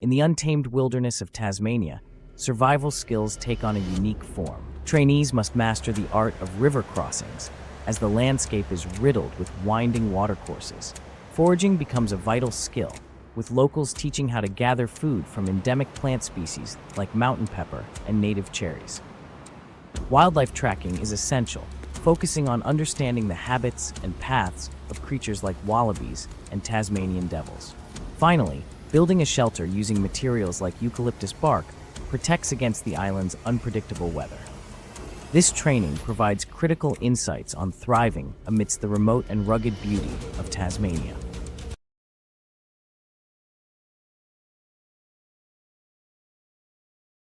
In the untamed wilderness of Tasmania, survival skills take on a unique form. Trainees must master the art of river crossings, as the landscape is riddled with winding watercourses. Foraging becomes a vital skill, with locals teaching how to gather food from endemic plant species like mountain pepper and native cherries. Wildlife tracking is essential, focusing on understanding the habits and paths of creatures like wallabies and Tasmanian devils. Finally, building a shelter using materials like eucalyptus bark protects against the island's unpredictable weather. This training provides critical insights on thriving amidst the remote and rugged beauty of Tasmania.